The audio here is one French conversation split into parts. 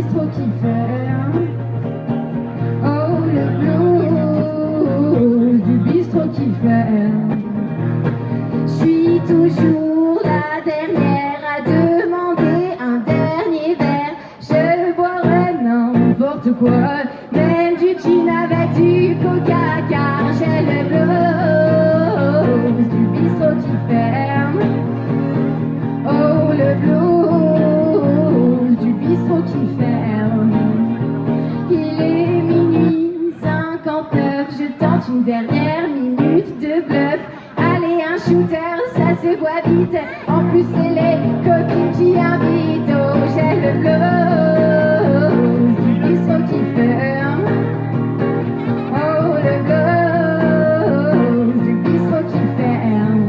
bistrot qui ferme. Oh, le blues du bistrot qui ferme. Je suis toujours la dernière à demander un dernier verre. Je boirai n'importe quoi, même du gin avec du coca, car j'ai le blues du bistrot qui ferme. Oh, le blues du bistrot qui ferme. Il est minuit 59, je tente une dernière minute de bluff. Allez, un shooter, ça se voit vite. En plus, c'est les copines qui invitent. Oh, j'ai le blues du bistrot qui ferme. Oh, le blues du bistrot qui ferme.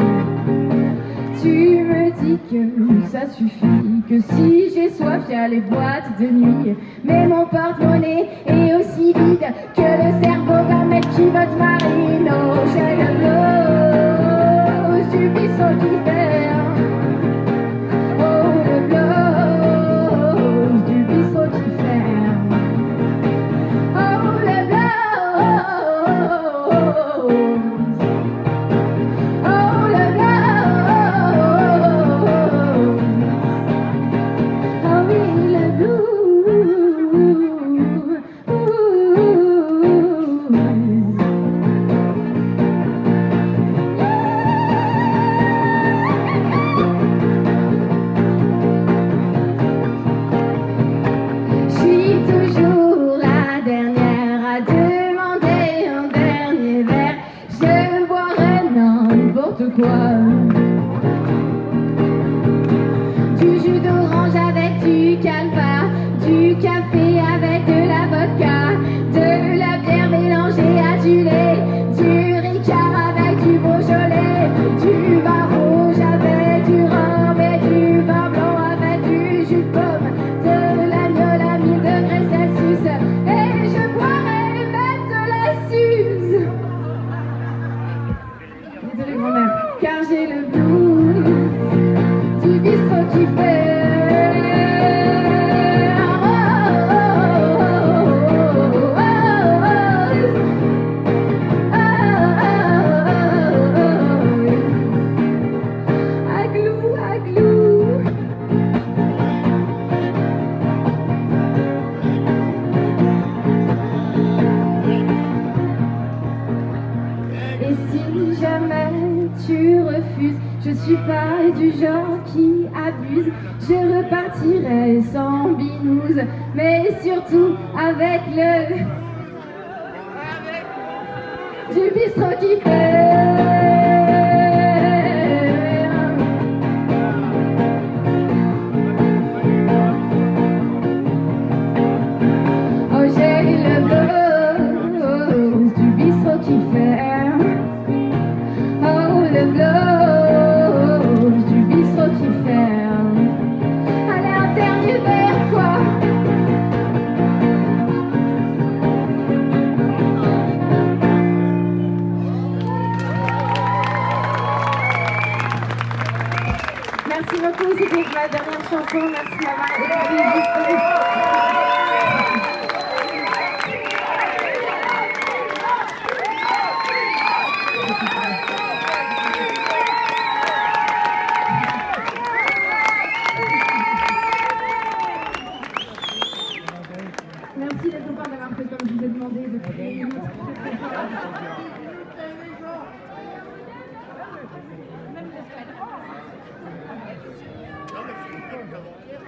Tu me dis que ça suffit, que si j'ai soif, y a les boîtes de nuit. Mais mon porte-monnaie est aussi vide que le cerveau d'un mec qui vote Marine. Oh, j'ai le blues du bistrot qui ferme. Oh, le blues du bistrot qui ferme. Oh, le blues. Oh, le blues. Oh oui, le blues. Je suis toujours la dernière à demander un dernier verre. Je boirai n'importe quoi. Du jus d'orange avec du calva, du café avec de la vodka, de la bière mélangée à du lait, du ricard avec du Beaujolais, du vin rouge avec du rhum et du vin blanc avec du jus de pomme, de l'agneau à 1000 degrés Celsius, et je boirai même de la Suze. Désolée grand-mère, car j'ai le blues du bistrot qui fait. Aglou, aglou. Et si jamais tu refuses, je suis pas du genre qui abuse. Je repartirai sans binouze, mais surtout avec le du bistrot qui fait. Oh, j'ai le blues du bistrot qui ferme. Oh, le blues du bistrot qui ferme. Allez, un dernier verre, quoi. Merci beaucoup, c'était ma dernière chanson. Merci d'avoir écouté. Merci les copains d'avoir fait comme je vous ai demandé depuis une minute.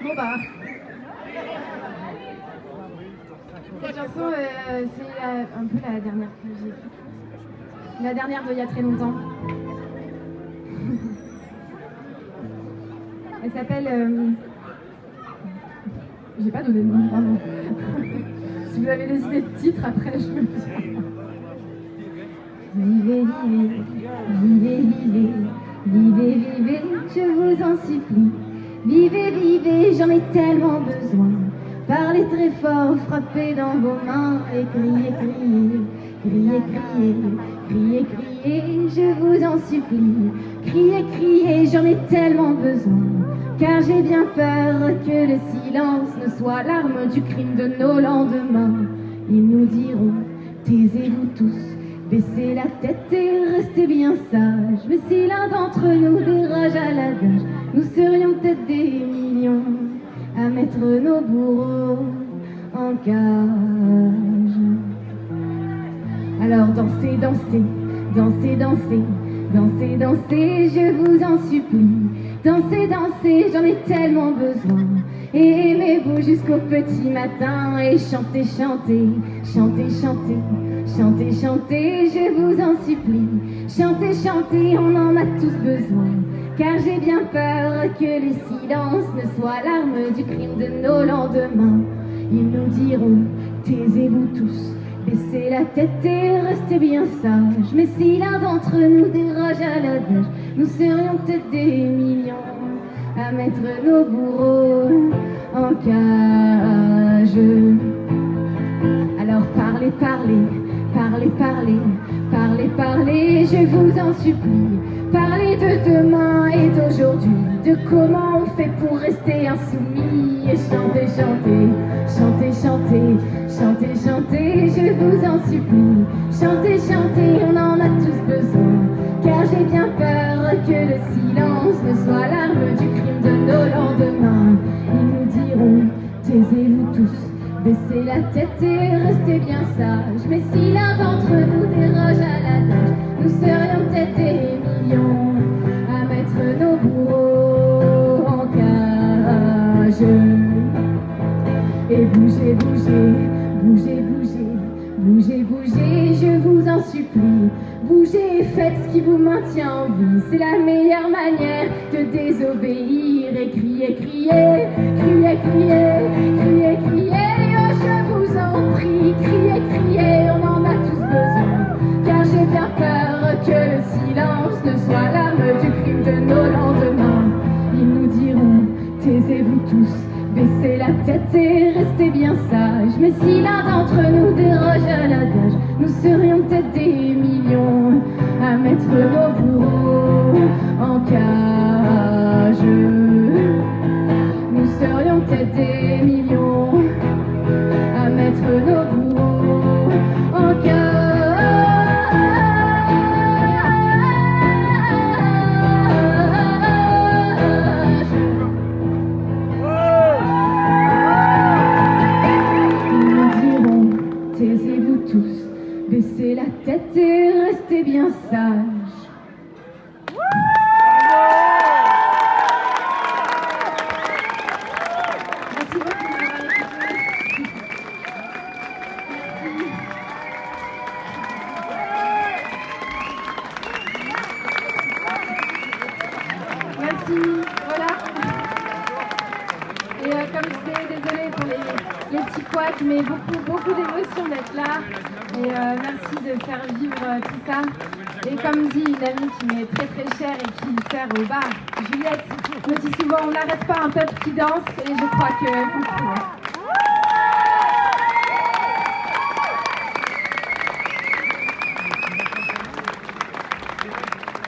Bon bah, cette chanson c'est un peu la dernière que j'ai écrite. La dernière d'il y a très longtemps. Elle s'appelle... J'ai pas donné de nom, pardon. Si vous avez des idées de titres, après je me dis... Vivez, vivez, vivez, vivez, vivez, vivez, je vous en supplie. Vivez, vivez, j'en ai tellement besoin. Parlez très fort, frappez dans vos mains et criez, criez, criez, criez, criez, criez, je vous en supplie. Crier, crier, j'en ai tellement besoin, car j'ai bien peur que le silence ne soit l'arme du crime de nos lendemains. Ils nous diront, taisez-vous tous, baissez la tête et restez bien sages. Mais si l'un d'entre nous déroge à l'adage, nous serions peut-être des millions à mettre nos bourreaux en cage. Alors dansez, dansez, dansez, dansez, dansez, dansez, je vous en supplie. Dansez, dansez, j'en ai tellement besoin. Et aimez-vous jusqu'au petit matin. Et chantez, chantez, chantez, chantez, chantez, chantez, je vous en supplie. Chantez, chantez, on en a tous besoin. Car j'ai bien peur que les silences ne soient l'arme du crime de nos lendemains. Ils nous diront, taisez-vous tous, baissez la tête et restez bien sages. Mais si l'un d'entre nous déroge à l'adage, nous serions peut-être des millions à mettre nos bourreaux en cage. Alors parlez, parlez, parlez, parlez, parlez, parlez, je vous en supplie. Parlez de demain et d'aujourd'hui, de comment on fait pour rester insoumis. Et chantez, chantez, chantez, chantez, chantez, chantez, je vous en supplie. Chantez, chantez, on en a tous besoin, car j'ai bien peur que le silence ne soit l'arme du crime de nos lendemains. Ils nous diront, taisez-vous tous, baissez la tête et restez bien sages. Mais si l'un d'entre nous déroge à l'adage, nous serions peut-être des millions à mettre nos bourreaux en cage. Et bougez, bougez, bougez, bougez, bougez, bougez, je vous en supplie. Bougez et faites ce qui vous maintient en vie, c'est la meilleure manière de désobéir. Et criez, criez, criez, criez, criez, criez, oh je vous en prie. Criez, criez, on en a tous besoin, car j'ai bien peur que le silence ne soit l'arme du crime de nos lendemains. Ils nous diront, taisez-vous tous, baissez la tête et restez bien sages. Mais si l'un d'entre nous déroge à l'adage, nous serions peut-être des millions à mettre nos bourreaux en cage. Nous serions peut-être des millions à mettre nos bourreaux en cage. Taisez-vous tous, baissez la tête et restez bien sages. Merci beaucoup de m'avoir écouté. Merci, voilà. Et comme je disais, désolée pour les petits couacs, mais beaucoup d'émotion d'être là. Et merci de faire vivre tout ça. Et comme dit une amie qui m'est très très chère et qui sert au bar, Juliette, me dit souvent on n'arrête pas un peuple qui danse, et je crois que vous le trouvez.